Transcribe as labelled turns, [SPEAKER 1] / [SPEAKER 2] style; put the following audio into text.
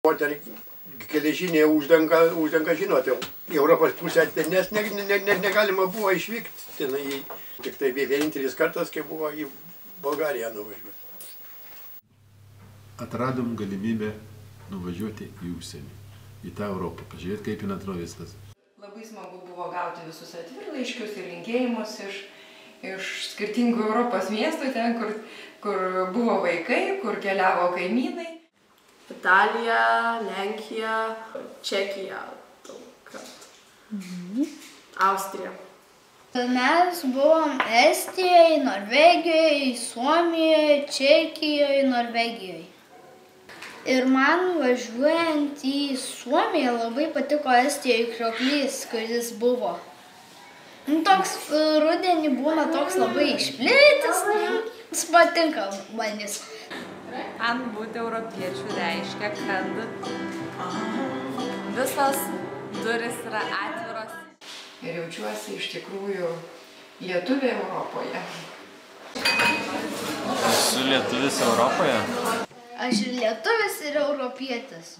[SPEAKER 1] O ten geležinė uždanga, žinote, į Europos pusę, nes negalima buvo išvykti tenai. Tik tai vienintelis kartas, kai buvo į Bulgariją nuvažiuoti.
[SPEAKER 2] Atradom galimybę nuvažiuoti į užsienį, į tą Europą, pažiūrėti, kaip jin atrodo viskas.
[SPEAKER 3] Labai smagu buvo gauti visus atvirlaiškius ir linkėjimus iš skirtingų Europos miestų, ten, kur buvo vaikai, kur keliavo kaimynai.
[SPEAKER 4] Italija, Lenkija, Čekija, Austrija.
[SPEAKER 5] Mes buvom Estijoje, Norvegijoje, Suomijoje, Čekijoje, Norvegijoje. Ir man važiuojant į Suomiją labai patiko Estijoje krioklys, kuris buvo. Toks rudenį būna toks labai išplėtęs, patinka man jis.
[SPEAKER 6] Man būti europiečių reiškia, kad visos durys yra atviros.
[SPEAKER 3] Ir jaučiuosi iš tikrųjų lietuvė Europoje.
[SPEAKER 7] Esu lietuvis Europoje?
[SPEAKER 5] Aš ir lietuvis, ir europietis.